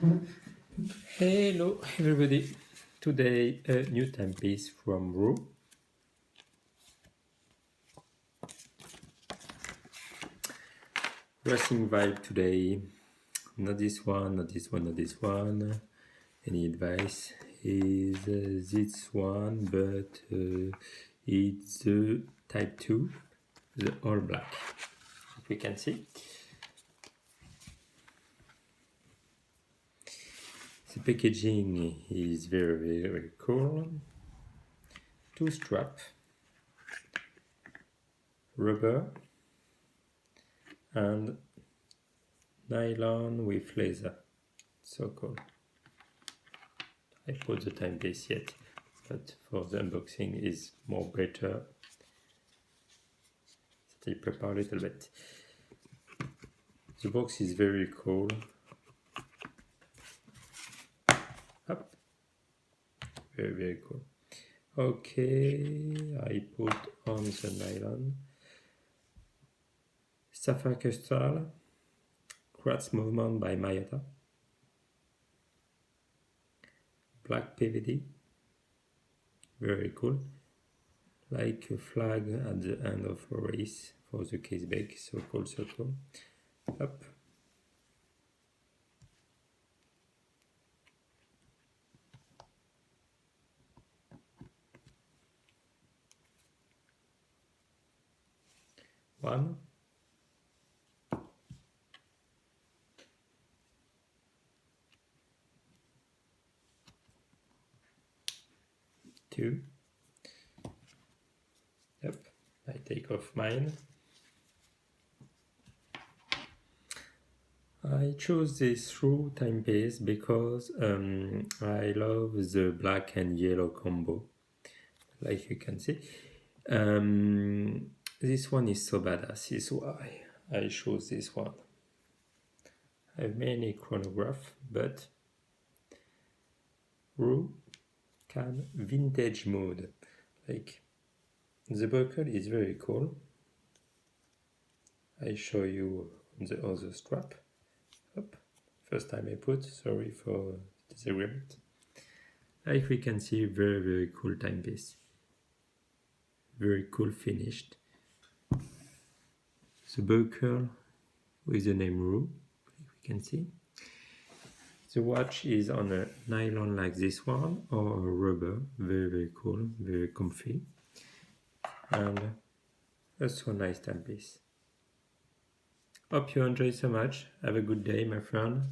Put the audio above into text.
Hello everybody, today a new timepiece from Roue. Racing vibe today, not this one, not this one, not this one. Any advice is this one, but it's the type 2, the all black, if we can see. The packaging is very cool. 2 strap, rubber and nylon with laser. So cool. I put the timepiece yet, but for the unboxing is more better. So I prepare a little bit. The box is very cool. Up. Very cool. Okay, I put on the nylon. Saphir crystal, quartz movement by Miyota. Black PVD, very cool. Like a flag at the end of a race for the case bake, so cool, so cool. Up. One. Two. Yep, I take off mine. I chose this Roue timepiece because I love the black and yellow combo, like you can see. This one is so badass, is why I chose this one. I have many chronograph, but Roue can vintage mode. Like the buckle is very cool. I show you the other strap. Up. First time I put, sorry for disagreement. Like we can see, very cool timepiece. Very cool finished. The buckle with the name Roue, like we can see. The watch is on a nylon like this one or a rubber, very cool, very comfy, and also a nice timepiece. Hope you enjoy so much. Have a good day, my friend.